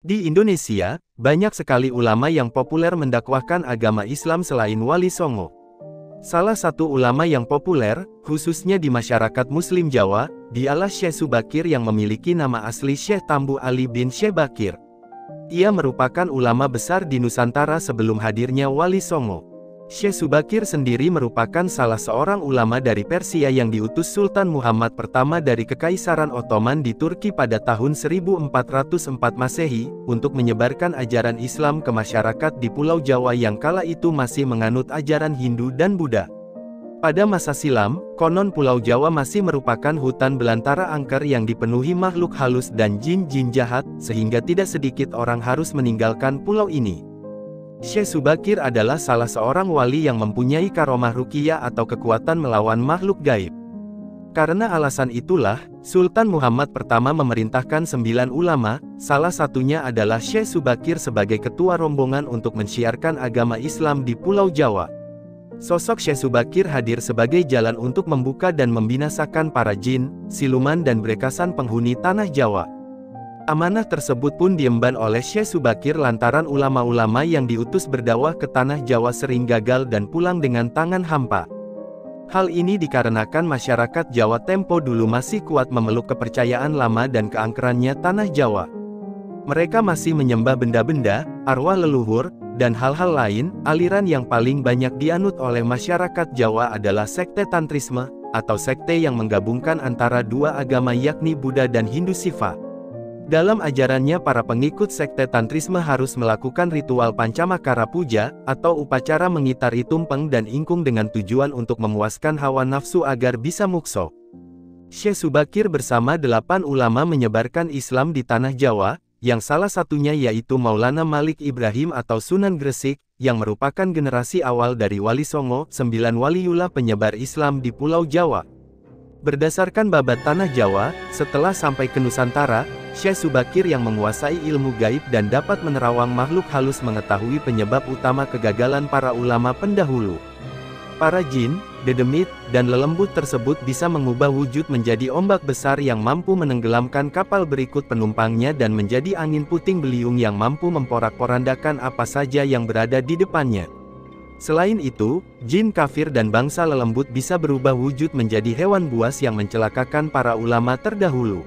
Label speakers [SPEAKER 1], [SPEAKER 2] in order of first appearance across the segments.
[SPEAKER 1] Di Indonesia, banyak sekali ulama yang populer mendakwahkan agama Islam selain Wali Songo. Salah satu ulama yang populer, khususnya di masyarakat Muslim Jawa, dialah Syekh Subakir yang memiliki nama asli Syekh Tambu Ali bin Syekh Bakir. Ia merupakan ulama besar di Nusantara sebelum hadirnya Wali Songo. Syekh Subakir sendiri merupakan salah seorang ulama dari Persia yang diutus Sultan Muhammad pertama dari Kekaisaran Ottoman di Turki pada tahun 1404 Masehi, untuk menyebarkan ajaran Islam ke masyarakat di Pulau Jawa yang kala itu masih menganut ajaran Hindu dan Buddha. Pada masa silam, konon Pulau Jawa masih merupakan hutan belantara angker yang dipenuhi makhluk halus dan jin-jin jahat, sehingga tidak sedikit orang harus meninggalkan pulau ini. Syekh Subakir adalah salah seorang wali yang mempunyai karomah ruqyah atau kekuatan melawan makhluk gaib. Karena alasan itulah, Sultan Muhammad pertama memerintahkan 9 ulama, salah satunya adalah Syekh Subakir sebagai ketua rombongan untuk mensiarkan agama Islam di Pulau Jawa. Sosok Syekh Subakir hadir sebagai jalan untuk membuka dan membinasakan para jin, siluman dan brekasan penghuni tanah Jawa. Amanah tersebut pun diemban oleh Syekh Subakir lantaran ulama-ulama yang diutus berdakwah ke tanah Jawa sering gagal dan pulang dengan tangan hampa. Hal ini dikarenakan masyarakat Jawa tempo dulu masih kuat memeluk kepercayaan lama dan keangkerannya tanah Jawa. Mereka masih menyembah benda-benda, arwah leluhur, dan hal-hal lain. Aliran yang paling banyak dianut oleh masyarakat Jawa adalah sekte Tantrisme, atau sekte yang menggabungkan antara dua agama yakni Buddha dan Hindu Siva. Dalam ajarannya para pengikut sekte Tantrisme harus melakukan ritual Pancamakara Puja, atau upacara mengitari tumpeng dan ingkung dengan tujuan untuk memuaskan hawa nafsu agar bisa mukso. Syekh Subakir bersama 8 ulama menyebarkan Islam di tanah Jawa, yang salah satunya yaitu Maulana Malik Ibrahim atau Sunan Gresik, yang merupakan generasi awal dari Wali Songo, 9 waliullah penyebar Islam di Pulau Jawa. Berdasarkan babat tanah Jawa, setelah sampai ke Nusantara, Syekh Subakir yang menguasai ilmu gaib dan dapat menerawang makhluk halus mengetahui penyebab utama kegagalan para ulama pendahulu. Para jin, dedemit, dan lelembut tersebut bisa mengubah wujud menjadi ombak besar yang mampu menenggelamkan kapal berikut penumpangnya dan menjadi angin puting beliung yang mampu memporak-porandakan apa saja yang berada di depannya. Selain itu, jin kafir dan bangsa lelembut bisa berubah wujud menjadi hewan buas yang mencelakakan para ulama terdahulu.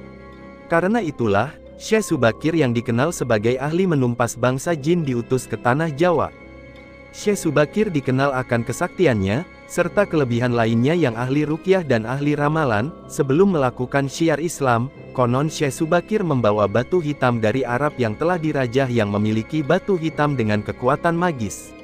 [SPEAKER 1] Karena itulah, Syekh Subakir yang dikenal sebagai ahli menumpas bangsa jin diutus ke tanah Jawa. Syekh Subakir dikenal akan kesaktiannya, serta kelebihan lainnya yang ahli ruqyah dan ahli ramalan. Sebelum melakukan syiar Islam, konon Syekh Subakir membawa batu hitam dari Arab yang telah dirajah yang memiliki batu hitam dengan kekuatan magis.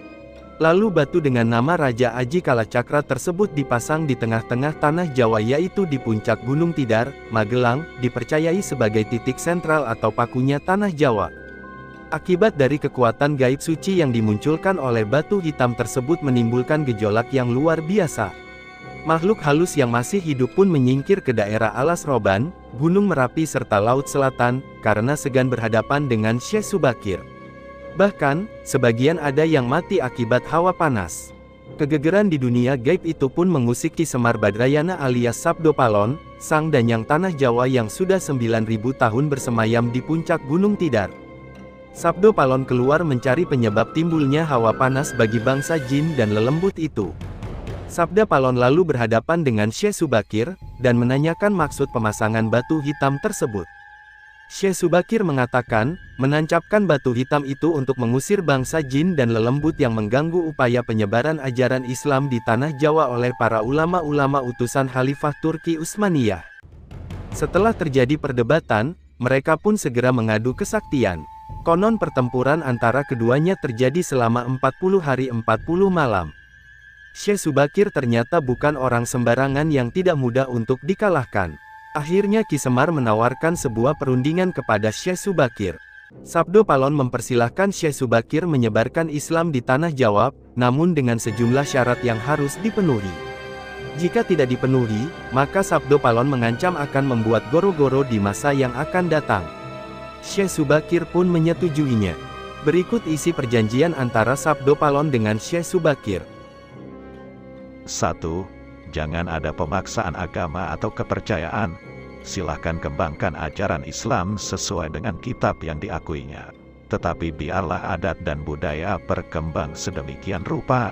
[SPEAKER 1] Lalu batu dengan nama Raja Aji Kalacakra tersebut dipasang di tengah-tengah tanah Jawa yaitu di puncak Gunung Tidar, Magelang, dipercayai sebagai titik sentral atau pakunya tanah Jawa. Akibat dari kekuatan gaib suci yang dimunculkan oleh batu hitam tersebut menimbulkan gejolak yang luar biasa. Makhluk halus yang masih hidup pun menyingkir ke daerah Alas Roban, Gunung Merapi serta Laut Selatan, karena segan berhadapan dengan Syekh Subakir. Bahkan, sebagian ada yang mati akibat hawa panas. Kegegeran di dunia gaib itu pun mengusik Ki Semar Badrayana alias Sabdo Palon, sang danyang tanah Jawa yang sudah 9.000 tahun bersemayam di puncak Gunung Tidar. Sabdo Palon keluar mencari penyebab timbulnya hawa panas bagi bangsa jin dan lelembut itu. Sabda Palon lalu berhadapan dengan Syekh Subakir, dan menanyakan maksud pemasangan batu hitam tersebut. Syekh Subakir mengatakan, menancapkan batu hitam itu untuk mengusir bangsa jin dan lelembut yang mengganggu upaya penyebaran ajaran Islam di tanah Jawa oleh para ulama-ulama utusan Khalifah Turki Utsmaniyah. Setelah terjadi perdebatan, mereka pun segera mengadu kesaktian. Konon pertempuran antara keduanya terjadi selama 40 hari 40 malam. Syekh Subakir ternyata bukan orang sembarangan yang tidak mudah untuk dikalahkan. Akhirnya Ki Semar menawarkan sebuah perundingan kepada Syekh Subakir. Sabdo Palon mempersilahkan Syekh Subakir menyebarkan Islam di tanah Jawa, namun dengan sejumlah syarat yang harus dipenuhi. Jika tidak dipenuhi, maka Sabdo Palon mengancam akan membuat goro-goro di masa yang akan datang. Syekh Subakir pun menyetujuinya. Berikut isi perjanjian antara Sabdo Palon dengan Syekh Subakir.
[SPEAKER 2] 1. Jangan ada pemaksaan agama atau kepercayaan. Silahkan kembangkan ajaran Islam sesuai dengan kitab yang diakuinya. tetapi biarlah adat dan budaya berkembang sedemikian rupa.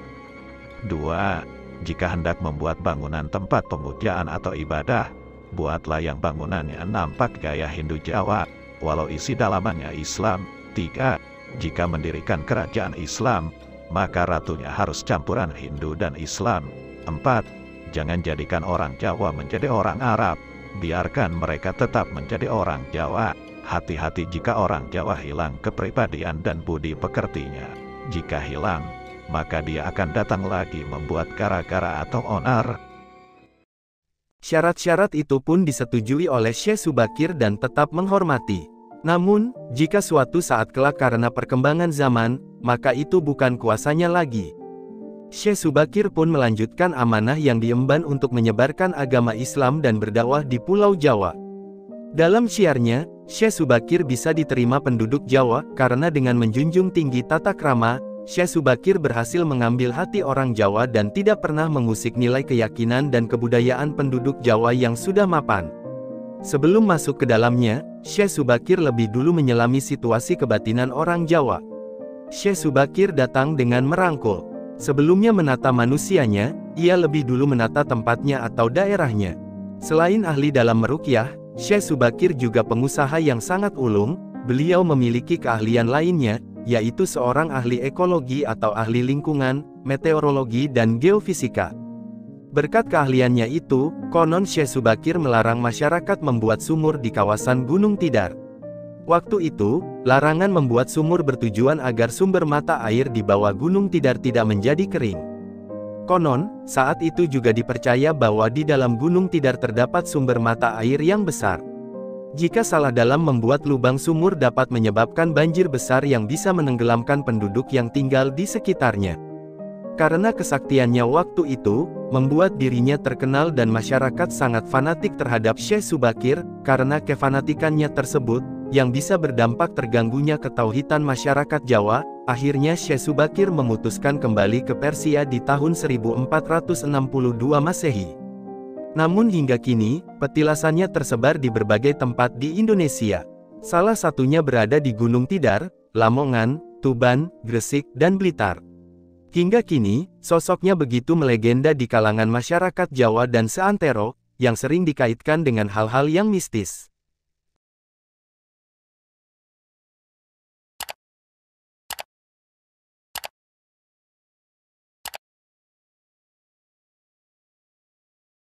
[SPEAKER 2] 2. Jika hendak membuat bangunan tempat pemujaan atau ibadah, buatlah yang bangunannya nampak gaya Hindu Jawa, walau isi dalamannya Islam. 3. Jika mendirikan kerajaan Islam, maka ratunya harus campuran Hindu dan Islam. 4. Jangan jadikan orang Jawa menjadi orang Arab, biarkan mereka tetap menjadi orang Jawa. Hati-hati jika orang Jawa hilang kepribadian dan budi pekertinya. Jika hilang, maka dia akan datang lagi membuat gara-gara atau onar.
[SPEAKER 1] Syarat-syarat itu pun disetujui oleh Syekh Subakir dan tetap menghormati. Namun, jika suatu saat kelak karena perkembangan zaman, maka itu bukan kuasanya lagi. Syekh Subakir pun melanjutkan amanah yang diemban untuk menyebarkan agama Islam dan berdakwah di Pulau Jawa. Dalam syiarnya, Syekh Subakir bisa diterima penduduk Jawa, karena dengan menjunjung tinggi tata krama, Syekh Subakir berhasil mengambil hati orang Jawa dan tidak pernah mengusik nilai keyakinan dan kebudayaan penduduk Jawa yang sudah mapan. Sebelum masuk ke dalamnya, Syekh Subakir lebih dulu menyelami situasi kebatinan orang Jawa. Syekh Subakir datang dengan merangkul. Sebelumnya menata manusianya, ia lebih dulu menata tempatnya atau daerahnya. Selain ahli dalam meruqyah, Syekh Subakir juga pengusaha yang sangat ulung. Beliau memiliki keahlian lainnya, yaitu seorang ahli ekologi atau ahli lingkungan, meteorologi dan geofisika. Berkat keahliannya itu, konon Syekh Subakir melarang masyarakat membuat sumur di kawasan Gunung Tidar. Waktu itu, larangan membuat sumur bertujuan agar sumber mata air di bawah Gunung Tidar tidak menjadi kering. Konon, saat itu juga dipercaya bahwa di dalam Gunung Tidar terdapat sumber mata air yang besar. Jika salah dalam membuat lubang sumur dapat menyebabkan banjir besar yang bisa menenggelamkan penduduk yang tinggal di sekitarnya. Karena kesaktiannya waktu itu, membuat dirinya terkenal dan masyarakat sangat fanatik terhadap Syekh Subakir. Karena kefanatikannya tersebut, yang bisa berdampak terganggunya ketauhidan masyarakat Jawa, akhirnya Syekh Subakir memutuskan kembali ke Persia di tahun 1462 Masehi. Namun hingga kini, petilasannya tersebar di berbagai tempat di Indonesia. Salah satunya berada di Gunung Tidar, Lamongan, Tuban, Gresik, dan Blitar. Hingga kini, sosoknya begitu melegenda di kalangan masyarakat Jawa dan seantero, yang sering dikaitkan dengan hal-hal yang mistis.